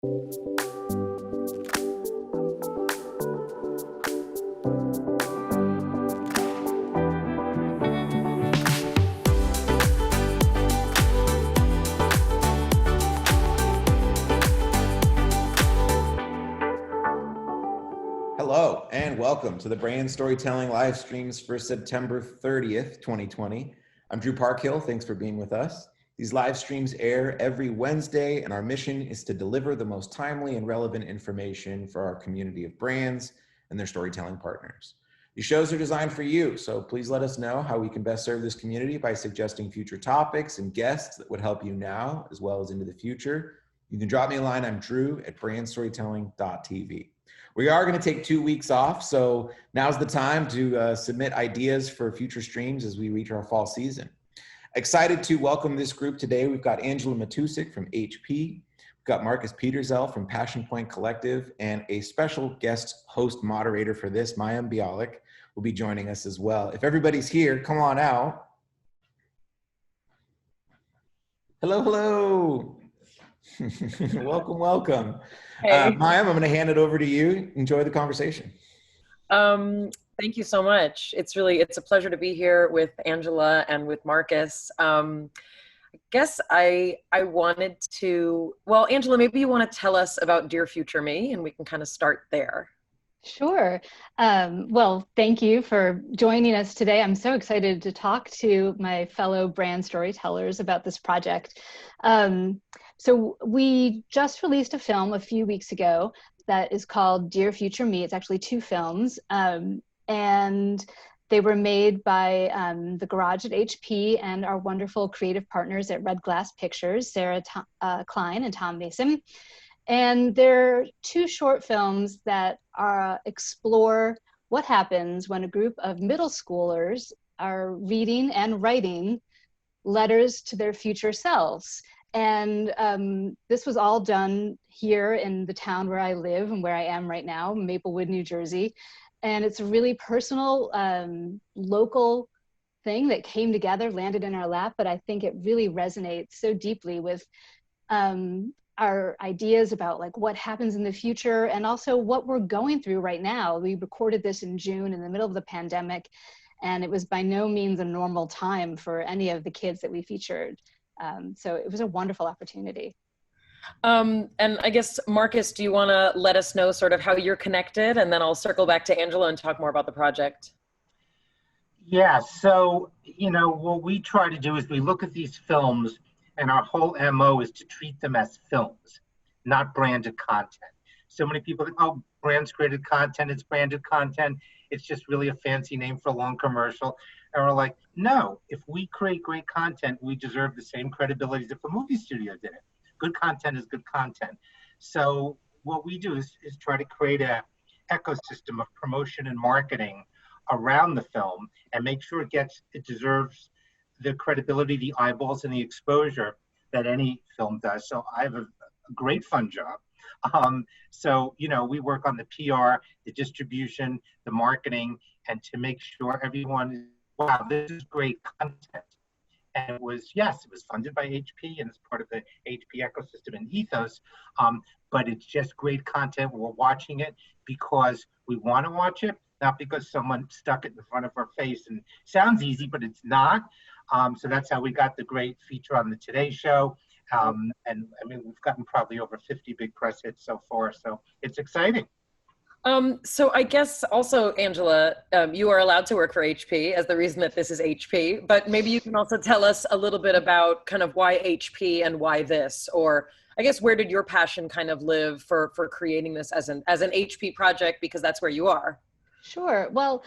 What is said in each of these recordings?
Hello, and welcome to the Brand Storytelling live streams for September 30th, 2020. I'm Drew Parkhill. Thanks for being with us. These live streams air every Wednesday, and our mission is to deliver the most timely and relevant information for our community of brands and their storytelling partners. These shows are designed for you, so please let us know how we can best serve this community by suggesting future topics and guests that would help you now as well as into the future. You can drop me a line. I'm Drew at BrandStorytelling.tv. We are going to take 2 weeks off, so now's the time to submit ideas for future streams as we reach our fall season. Excited to welcome this group today. We've got Angela Matusik from HP, we've got Marcus Petersell from Passion Point Collective, and a special guest host moderator for this, Mayim Bialik, will be joining us as well. If everybody's here, come on out. Hello, hello. Welcome, welcome. Hey. Mayim, I'm going to hand it over to you. Enjoy the conversation. Thank you so much. It's a pleasure to be here with Angela and with Marcus. I guess I wanted to, well, Angela, maybe you want to tell us about Dear Future Me, and we can kind of start there. Sure. Well, thank you for joining us today. I'm so excited to talk to my fellow brand storytellers about this project. So we just released a film a few weeks ago that is called Dear Future Me. It's actually 2 films, and they were made by the Garage at HP and our wonderful creative partners at Red Glass Pictures, Sarah Klein and Tom Mason. And they're 2 short films that explore what happens when a group of middle schoolers are reading and writing letters to their future selves. And this was all done here in the town where I live and where I am right now, Maplewood, New Jersey. And it's a really personal, local thing that came together, landed in our lap, but I think it really resonates so deeply with our ideas about like what happens in the future and also what we're going through right now. We recorded this in June in the middle of the pandemic, and it was by no means a normal time for any of the kids that we featured. So it was a wonderful opportunity. And I guess, Marcus, do you want to let us know sort of how you're connected? And then I'll circle back to Angela and talk more about the project. Yeah, so, what we try to do is we look at these films, and our whole MO is to treat them as films, not branded content. So many people think, oh, brands created content, it's branded content. It's just really a fancy name for a long commercial. And we're like, no, if we create great content, we deserve the same credibility as if a movie studio did it. Good content is good content. So what we do is try to create an ecosystem of promotion and marketing around the film and make sure it deserves the credibility, the eyeballs, and the exposure that any film does. So I have a great fun job. So, we work on the PR, the distribution, the marketing, and to make sure everyone is, wow, this is great content. And it was funded by HP and it's part of the HP ecosystem and ethos. But it's just great content. We're watching it because we want to watch it, not because someone stuck it in front of our face. And it sounds easy, but it's not. So that's how we got the great feature on the Today Show. And I mean, we've gotten probably over 50 big press hits so far. So it's exciting. So I guess also, Angela, you are allowed to work for HP as the reason that this is HP, but maybe you can also tell us a little bit about kind of why HP and why this, or I guess where did your passion kind of live for creating this as an HP project, because that's where you are. Sure. Well,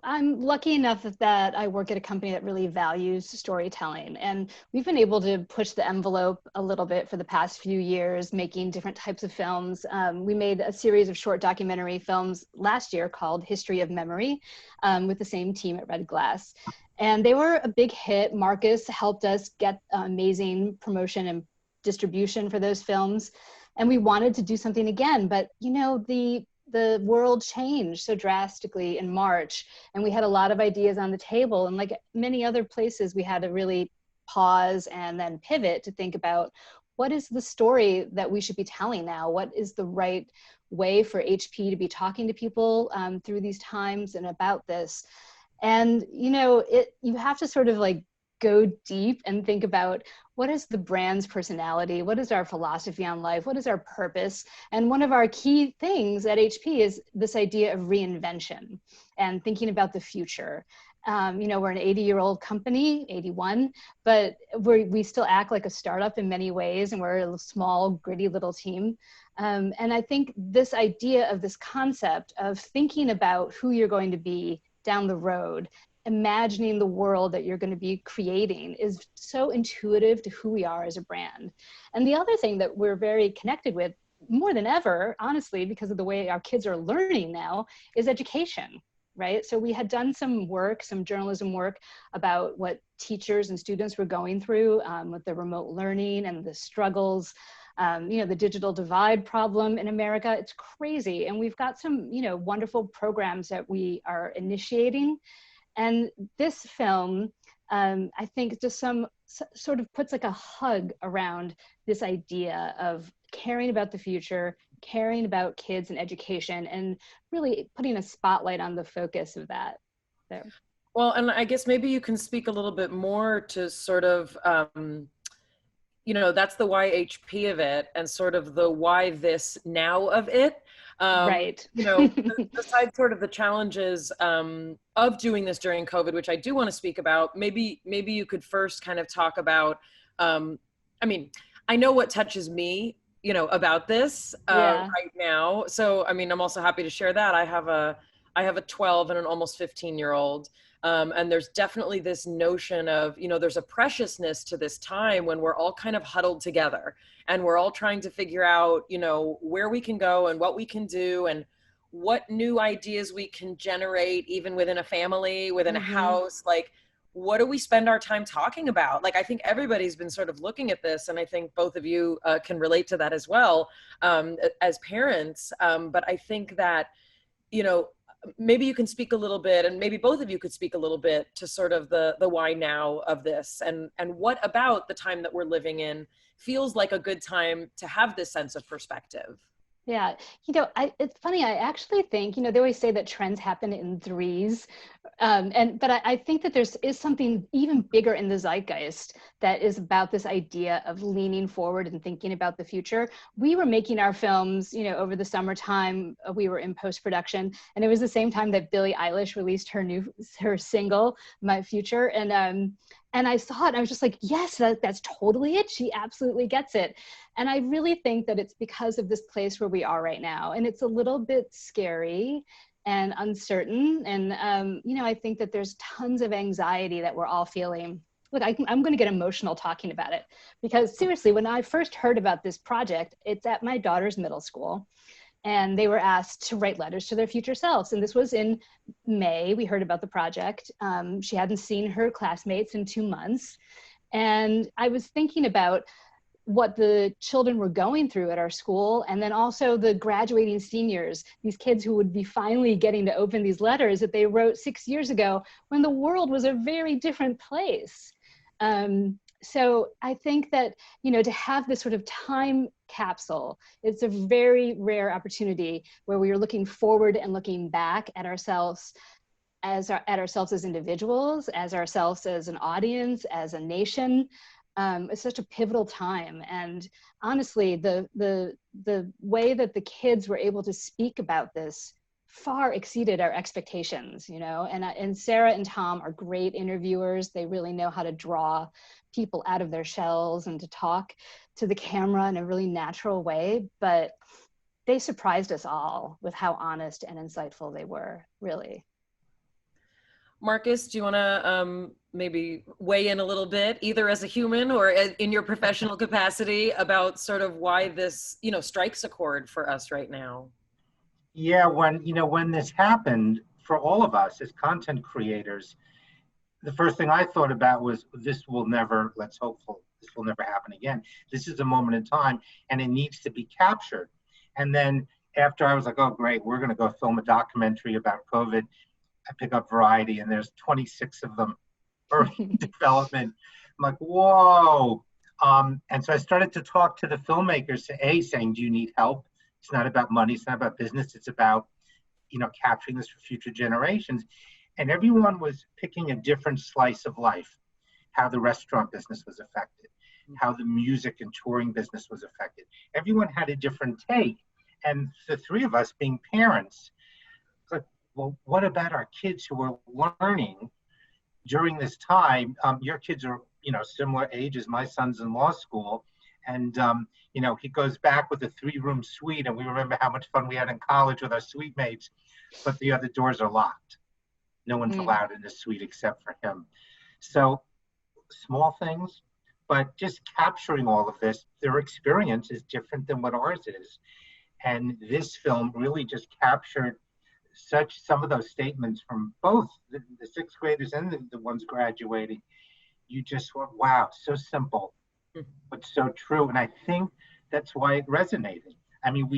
I'm lucky enough that I work at a company that really values storytelling, and we've been able to push the envelope a little bit for the past few years, making different types of films. We made a series of short documentary films last year called History of Memory with the same team at Red Glass, and they were a big hit. Marcus helped us get amazing promotion and distribution for those films, and we wanted to do something again, but the world changed so drastically in March, and we had a lot of ideas on the table, and like many other places, we had to really pause and then pivot to think about what is the story that we should be telling now? What is the right way for HP to be talking to people through these times and about this? And, you know, you have to sort of like go deep and think about what is the brand's personality? What is our philosophy on life? What is our purpose? And one of our key things at HP is this idea of reinvention and thinking about the future. You know, we're an 80-year-old company, 81, but we still act like a startup in many ways, and we're a small, gritty little team. And I think this idea of this concept of thinking about who you're going to be down the road, imagining the world that you're going to be creating is so intuitive to who we are as a brand. And the other thing that we're very connected with more than ever, honestly, because of the way our kids are learning now, is education, right? So we had done some work, some journalism work about what teachers and students were going through with the remote learning and the struggles, you know, the digital divide problem in America. It's crazy. And we've got some, you know, wonderful programs that we are initiating. And this film, I think, just sort of puts like a hug around this idea of caring about the future, caring about kids and education, and really putting a spotlight on the focus of that. So. Well, and I guess maybe you can speak a little bit more to sort of, you know, that's the why HP of it, and sort of the why this now of it. Right. You know, besides sort of the challenges of doing this during COVID, which I do want to speak about, maybe you could first kind of talk about, I mean, I know what touches me, you know, about this right now. So, I mean, I'm also happy to share that. I have a 12 and an almost 15-year-old. And there's definitely this notion of, you know, there's a preciousness to this time when we're all kind of huddled together and we're all trying to figure out, you know, where we can go and what we can do and what new ideas we can generate, even within a family, within a house. Like, what do we spend our time talking about? Like, I think everybody's been sort of looking at this, and I think both of you can relate to that as well as parents. But I think that, you know, maybe you can speak a little bit, and maybe both of you could speak a little bit to sort of the why now of this, and what about the time that we're living in feels like a good time to have this sense of perspective. Yeah, you know, it's funny. I actually think, you know, they always say that trends happen in threes, but I think that is something even bigger in the zeitgeist that is about this idea of leaning forward and thinking about the future. We were making our films, you know, over the summertime. We were in post-production, and it was the same time that Billie Eilish released her single, "My Future," and I saw it, and I was just like, yes, that's totally it. She absolutely gets it. And I really think that it's because of this place where we are right now. And it's a little bit scary and uncertain. And, you know, I think that there's tons of anxiety that we're all feeling. Look, I'm going to get emotional talking about it, because seriously, when I first heard about this project, it's at my daughter's middle school. And they were asked to write letters to their future selves. And this was in May. We heard about the project. She hadn't seen her classmates in 2 months. And I was thinking about what the children were going through at our school, and then also the graduating seniors, these kids who would be finally getting to open these letters that they wrote 6 years ago when the world was a very different place. So I think that, you know, to have this sort of time capsule, it's a very rare opportunity where we are looking forward and looking back at ourselves as individuals, as ourselves as an audience, as a nation. It's such a pivotal time. And honestly, the way that the kids were able to speak about this far exceeded our expectations, you know, and Sarah and Tom are great interviewers. They really know how to draw people out of their shells and to talk to the camera in a really natural way, but they surprised us all with how honest and insightful they were, really. Marcus, do you want to maybe weigh in a little bit, either as a human or in your professional capacity, about sort of why this, you know, strikes a chord for us right now? Yeah, when this happened, for all of us as content creators, the first thing I thought about was, this will never happen again. This is a moment in time, and it needs to be captured. And then after, I was like, oh, great, we're going to go film a documentary about COVID. I pick up Variety, and there's 26 of them early development. I'm like, whoa, And so I started to talk to the filmmakers, saying, do you need help? It's not about money. It's not about business. It's about, capturing this for future generations. And everyone was picking a different slice of life, how the restaurant business was affected, how the music and touring business was affected. Everyone had a different take. And the three of us being parents, it's like, well, what about our kids who are learning during this time? Your kids are, similar age as my son's in law school. And, he goes back with a 3-room suite, and we remember how much fun we had in college with our suite mates, but the other doors are locked. No one's allowed in the suite except for him. So small things, but just capturing all of this, their experience is different than what ours is. And this film really just captured some of those statements from both the 6th graders and the ones graduating. You just went, wow, so simple, but so true. And I think that's why it resonated. I mean,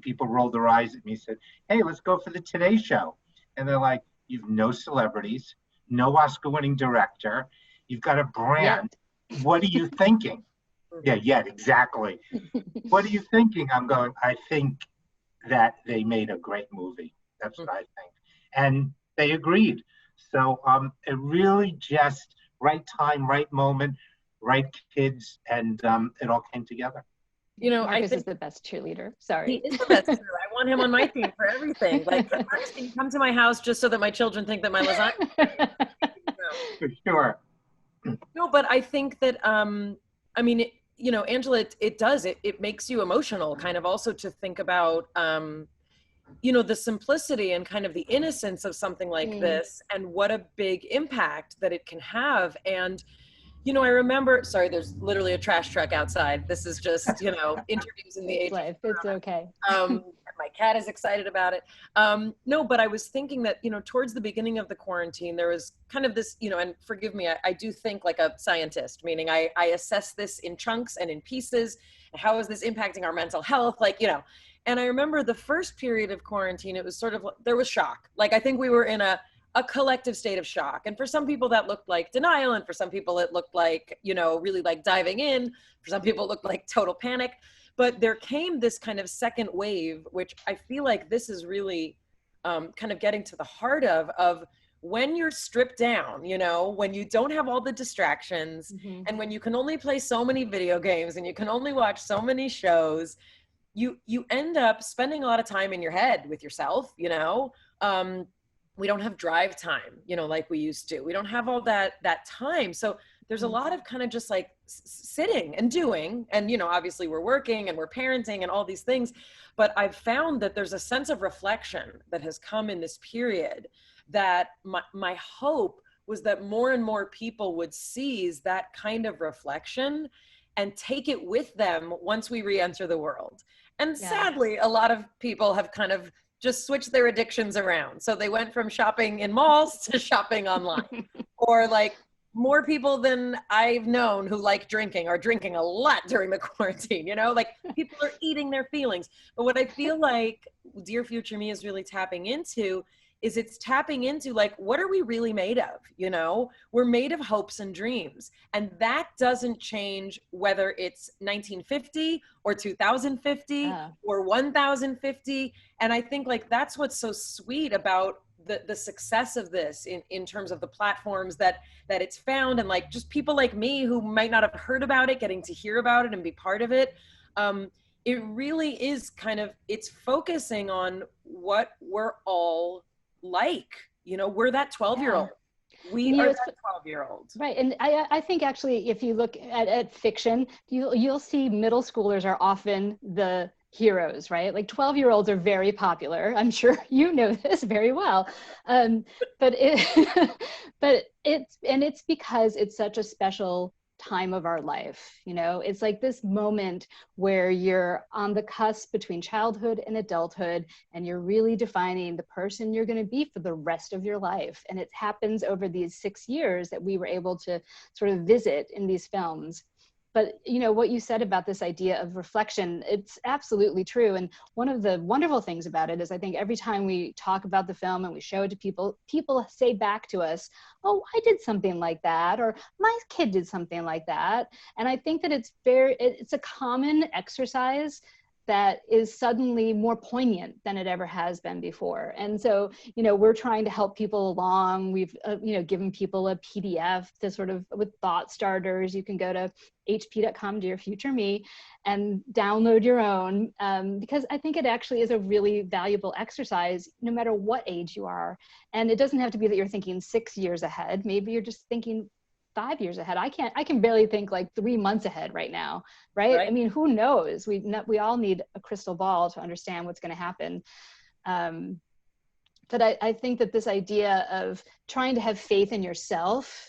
people rolled their eyes at me and said, hey, let's go for the Today Show. And they're like, you've no celebrities, no Oscar-winning director, you've got a brand. Yet. What are you thinking? Yeah, exactly. What are you thinking? I'm going, I think that they made a great movie. That's what I think. And they agreed. So it really just right time, right moment, right kids, and it all came together. Marcus is the best cheerleader. Sorry. He is the best cheerleader. I want him on my team for everything. Like, Marcus, can you come to my house just so that my children think that my lasagna? For sure. No, but I think that, Angela, it makes you emotional, kind of also to think about, the simplicity and kind of the innocence of something like this, and what a big impact that it can have. And, I remember, sorry, there's literally a trash truck outside. This is just, interviews in the age. It's okay. My cat is excited about it. No, but I was thinking that, towards the beginning of the quarantine, there was kind of this, and forgive me, I do think like a scientist, meaning I assess this in chunks and in pieces. How is this impacting our mental health? And I remember the first period of quarantine, it was sort of, there was shock. Like, I think we were in a collective state of shock. And for some people that looked like denial. And for some people it looked like, really like diving in. For some people it looked like total panic. But there came this kind of second wave, which I feel like this is really kind of getting to the heart of when you're stripped down, when you don't have all the distractions, and when you can only play so many video games and you can only watch so many shows, you end up spending a lot of time in your head with yourself. We don't have drive time, like we used to. We don't have all that time. So there's a lot of kind of just like sitting and doing, and, obviously we're working and we're parenting and all these things, but I've found that there's a sense of reflection that has come in this period, that my hope was that more and more people would seize that kind of reflection and take it with them once we re-enter the world. And sadly, a lot of people have kind of just switch their addictions around. So they went from shopping in malls to shopping online. Or like more people than I've known who like drinking are drinking a lot during the quarantine, like people are eating their feelings. But what I feel like Dear Future Me is really tapping into is it's tapping into like, what are we really made of? We're made of hopes and dreams. And that doesn't change whether it's 1950 or 2050 or 1050. And I think like, that's what's so sweet about the success of this in terms of the platforms that it's found. And like, just people like me who might not have heard about it, getting to hear about it and be part of it. It really is kind of, it's focusing on what we're all like, we're that 12-year-old. We are that 12-year-old. Right. And I think actually, if you look at fiction, you'll see middle schoolers are often the heroes, right? Like 12-year-olds are very popular. I'm sure you know this very well. But it's because it's such a special time of our life. It's like this moment where you're on the cusp between childhood and adulthood, and you're really defining the person you're going to be for the rest of your life. And it happens over these 6 years that we were able to sort of visit in these films. But you know what you said about this idea of reflection, it's absolutely true. And one of the wonderful things about it is I think every time we talk about the film and we show it to people, people say back to us, oh, I did something like that, or my kid did something like that. And I think that it's a common exercise that is suddenly more poignant than it ever has been before. And so, you know, we're trying to help people along. We've, you know, given people a PDF to sort of, with thought starters. You can go to hp.com, Dear Future Me, and download your own, because I think it actually is a really valuable exercise, no matter what age you are. And it doesn't have to be that you're thinking 6 years ahead. Maybe you're just thinking 5 years ahead. I can barely think like 3 months ahead right now, right? I mean, who knows? We all need a crystal ball to understand what's going to happen. But I think that this idea of trying to have faith in yourself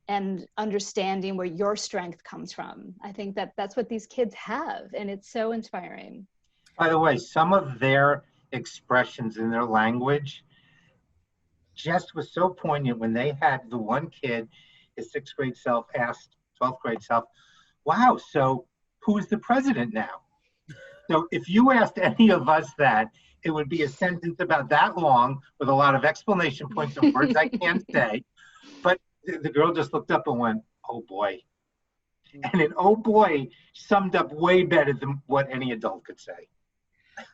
and understanding where your strength comes from, I think that that's what these kids have, and it's so inspiring. By the way, some of their expressions in their language just was so poignant when they had the one kid, his 6th grade self asked 12th grade self, wow, so who is the president now? So if you asked any of us that, it would be a sentence about that long with a lot of explanation points and words I can't say. But the girl just looked up and went, oh boy. And an oh boy summed up way better than what any adult could say.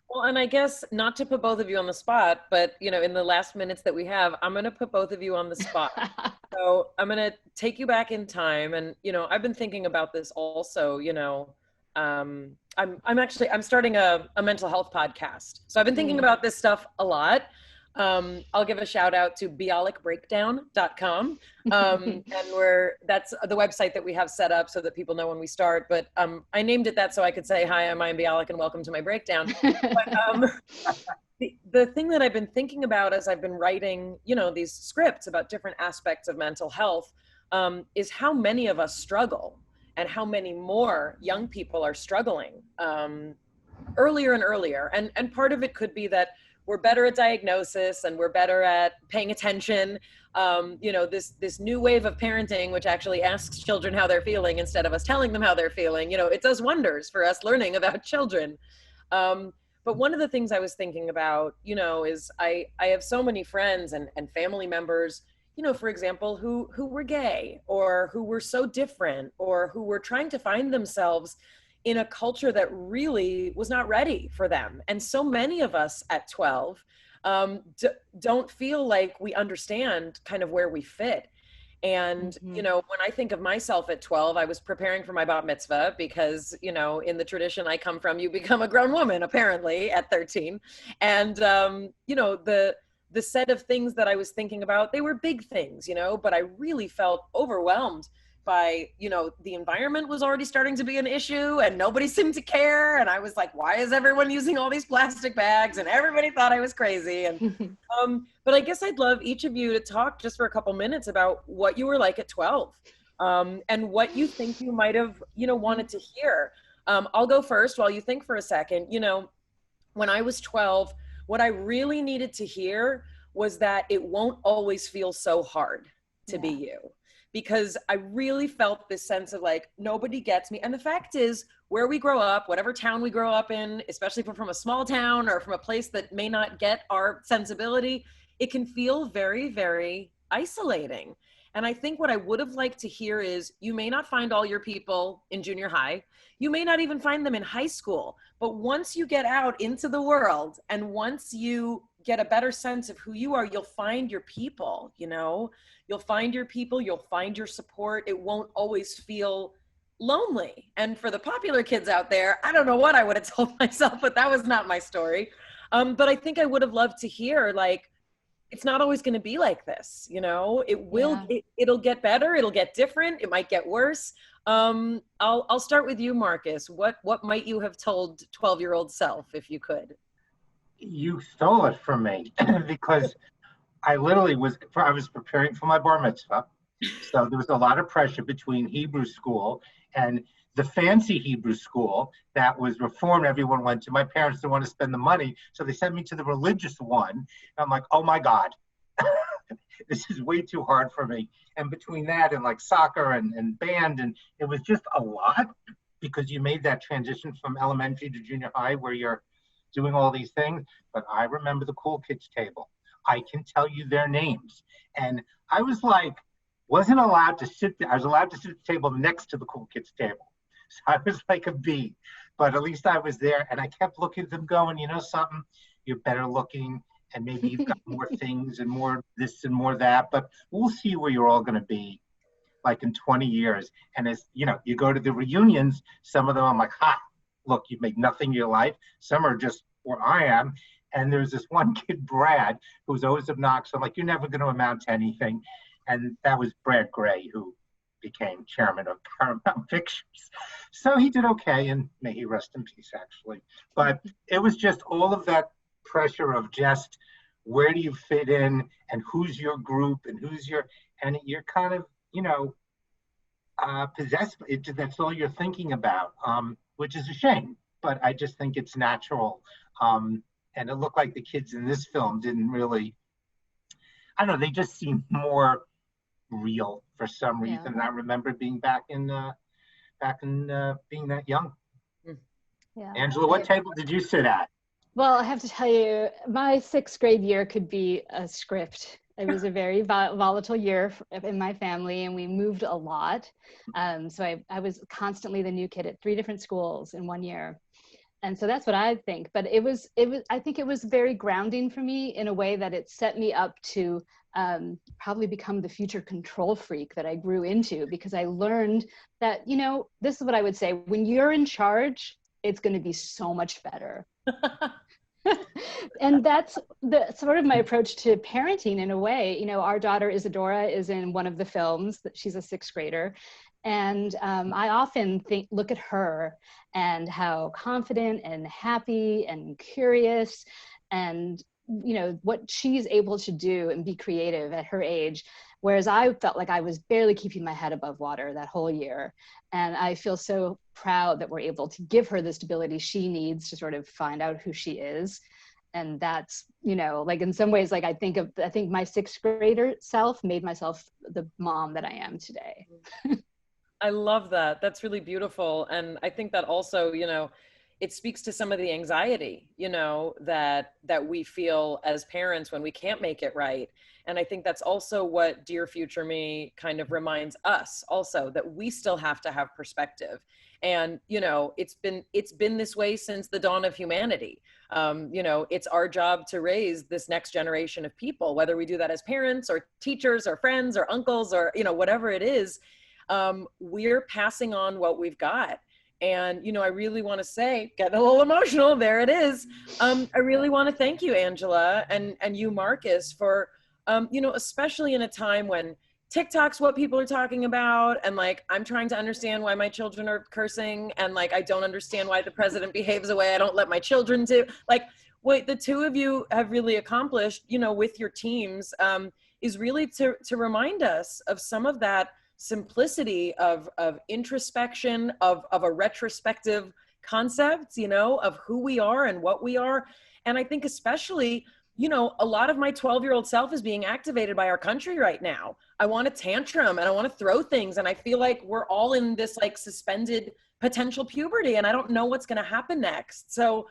Well, and I guess not to put both of you on the spot, but you know, in the last minutes that we have, I'm going to put both of you on the spot. So I'm going to take you back in time. And, you know, I've been thinking about this also, you know, I'm starting a mental health podcast. So I've been thinking about this stuff a lot. I'll give a shout out to bialicbreakdown.com. And that's the website that we have set up so that people know when we start. But I named it that so I could say, hi, I'm Bialik and welcome to my breakdown. But the thing that I've been thinking about as I've been writing, you know, these scripts about different aspects of mental health, is how many of us struggle and how many more young people are struggling earlier and earlier. And part of it could be that we're better at diagnosis and we're better at paying attention. You know, this new wave of parenting, which actually asks children how they're feeling instead of us telling them how they're feeling, you know, it does wonders for us learning about children. But one of the things I was thinking about, you know, is I have so many friends and family members, you know, for example, who were gay or who were so different or who were trying to find themselves in a culture that really was not ready for them. And so many of us at 12 don't feel like we understand kind of where we fit. And, you know, when I think of myself at 12, I was preparing for my bat mitzvah because, you know, in the tradition I come from, you become a grown woman, apparently, at 13. And, you know, the set of things that I was thinking about, they were big things, you know, but I really felt overwhelmed by, you know, the environment was already starting to be an issue and nobody seemed to care. And I was like, why is everyone using all these plastic bags? And everybody thought I was crazy. And, but I guess I'd love each of you to talk just for a couple minutes about what you were like at 12, and what you think you might have, you know, wanted to hear. I'll go first while you think for a second. You know, when I was 12, what I really needed to hear was that it won't always feel so hard to be you. Because I really felt this sense of like, nobody gets me. And the fact is, where we grow up, whatever town we grow up in, especially if we're from a small town or from a place that may not get our sensibility, it can feel very, very isolating. And I think what I would have liked to hear is, you may not find all your people in junior high. You may not even find them in high school. But once you get out into the world and once you get a better sense of who you are, you'll find your people, you know? You'll find your people, you'll find your support. It won't always feel lonely. And for the popular kids out there, I don't know what I would have told myself, but that was not my story. But I think I would have loved to hear, like, it's not always going to be like this, you know? It will, it'll get better, it'll get different, it might get worse. I'll start with you, Marcus. What might you have told 12-year-old self if you could? You stole it from me because I literally I was preparing for my bar mitzvah. So there was a lot of pressure between Hebrew school and the fancy Hebrew school that was reformed. Everyone went to. My parents didn't want to spend the money, so they sent me to the religious one. And I'm like, oh my God. this is way too hard for me. And between that and like soccer and band, and it was just a lot because you made that transition from elementary to junior high where you're doing all these things. But I remember the cool kids table. I can tell you their names. And I was like, wasn't allowed to sit there. I was allowed to sit at the table next to the cool kids table. So I was like a bee, but at least I was there, and I kept looking at them going, you know something, you're better looking, and maybe you've got more things and more this and more that, but we'll see where you're all going to be like in 20 years. And as you know, you go to the reunions, some of them I'm like, ha, look, you've made nothing of your life. Some are just where I am. And there's this one kid, Brad, who's always obnoxious. I'm like, you're never going to amount to anything. And that was Brad Gray, who became chairman of Paramount Pictures. So he did okay, and may he rest in peace, actually. But it was just all of that pressure of just where do you fit in, and who's your group, and who's your, and you're kind of, you know, possessed. That's all you're thinking about, which is a shame. But I just think it's natural. And it looked like the kids in this film didn't really, I don't know, they just seemed more real for some reason. I remember being back in being that young. Yeah. Angela, what table did you sit at? Well, I have to tell you, my 6th grade year could be a script. It was a very volatile year in my family, and we moved a lot. So I was constantly the new kid at 3 different schools in 1 year. And so that's what I think. But I think it was very grounding for me in a way that it set me up to probably become the future control freak that I grew into, because I learned that, you know, this is what I would say: when you're in charge, it's going to be so much better. And that's the sort of my approach to parenting in a way. You know, our daughter Isadora is in one of the films. That she's a 6th grader. And I often look at her and how confident and happy and curious, and, you know, what she's able to do and be creative at her age. Whereas I felt like I was barely keeping my head above water that whole year. And I feel so proud that we're able to give her the stability she needs to sort of find out who she is. And that's, you know, like in some ways, like I think my 6th grader self made myself the mom that I am today. I love that. That's really beautiful. And I think that also, you know, it speaks to some of the anxiety, you know, that we feel as parents when we can't make it right. And I think that's also what Dear Future Me kind of reminds us also, that we still have to have perspective. And, you know, it's been this way since the dawn of humanity. You know, it's our job to raise this next generation of people, whether we do that as parents or teachers or friends or uncles or, you know, whatever it is. We're passing on what we've got. And, you know, I really want to say, getting a little emotional, there it is. I really want to thank you, Angela, and you, Marcus, for, you know, especially in a time when TikTok's what people are talking about. And like, I'm trying to understand why my children are cursing. And like, I don't understand why the president behaves the way I don't let my children do. Like, what the two of you have really accomplished, you know, with your teams, is really to remind us of some of that simplicity of introspection, of a retrospective concept, you know, of who we are and what we are. And I think especially, you know, a lot of my 12-year-old self is being activated by our country right now. I want a tantrum and I want to throw things. And I feel like we're all in this like suspended potential puberty, and I don't know what's going to happen next. So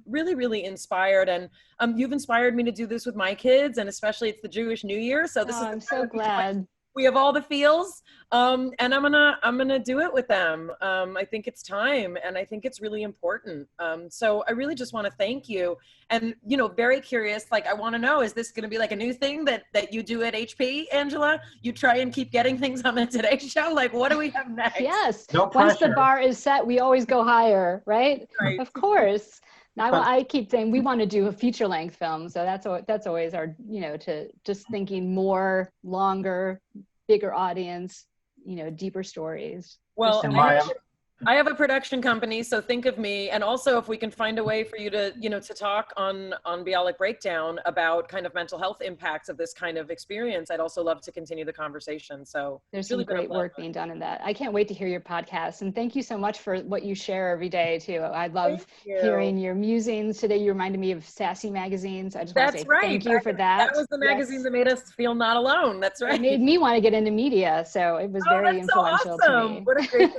really, really inspired. And you've inspired me to do this with my kids, and especially it's the Jewish New Year. So this is I'm so glad. We have all the feels, and I'm gonna do it with them. I think it's time, and I think it's really important. So I really just want to thank you, and you know, very curious. Like, I want to know, is this gonna be like a new thing that you do at HP, Angela? You try and keep getting things on the Today Show. Like, what do we have next? Yes. No pressure. Once the bar is set, we always go higher, right? Right. Of course. Now, I keep saying we want to do a feature-length film, so that's always our, you know, to just thinking more, longer, bigger audience, you know, deeper stories. Well, So And I have a production company, so think of me. And also, if we can find a way for you to, to talk on Bialik Breakdown about kind of mental health impacts of this kind of experience, I'd also love to continue the conversation. So there's it's really some great work being done in that. I can't wait to hear your podcast. And thank you so much for what you share every day too. I love hearing your musings. Today you reminded me of Sassy magazines. I just want to say thank you for that. That was the magazine that made us feel not alone. That's right. It made me want to get into media. So it was very influential to me. What a great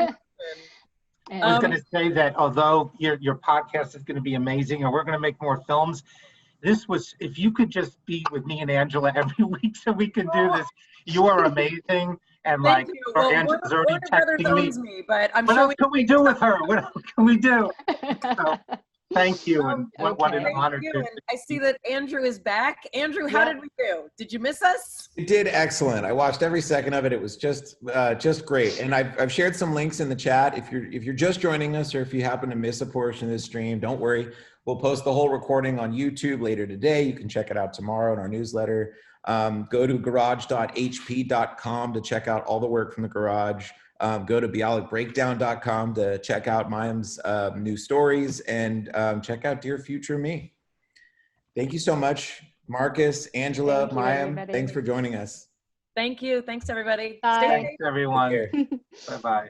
I was going to say that although your podcast is going to be amazing and we're going to make more films, this was, if you could just be with me and Angela every week so we could do this, you are amazing. And like, well, Angela's already texting me, but I'm what sure else can we do with her? What else can we do? So, thank you, and what an honor. And I see that Andrew is back. Andrew, how did we do? Did you miss us? You did excellent. I watched every second of it. It was just great. And I've shared some links in the chat. If you're just joining us, or if you happen to miss a portion of this stream, don't worry. We'll post the whole recording on YouTube later today. You can check it out tomorrow in our newsletter. Go to garage.hp.com to check out all the work from the garage. Go to bialikbreakdown.com to check out Mayim's new stories, and check out Dear Future Me. Thank you so much, Marcus, Angela, Mayim. Thanks for joining us. Thank you. Thanks, everybody. Bye. Thanks, everyone. Bye-bye.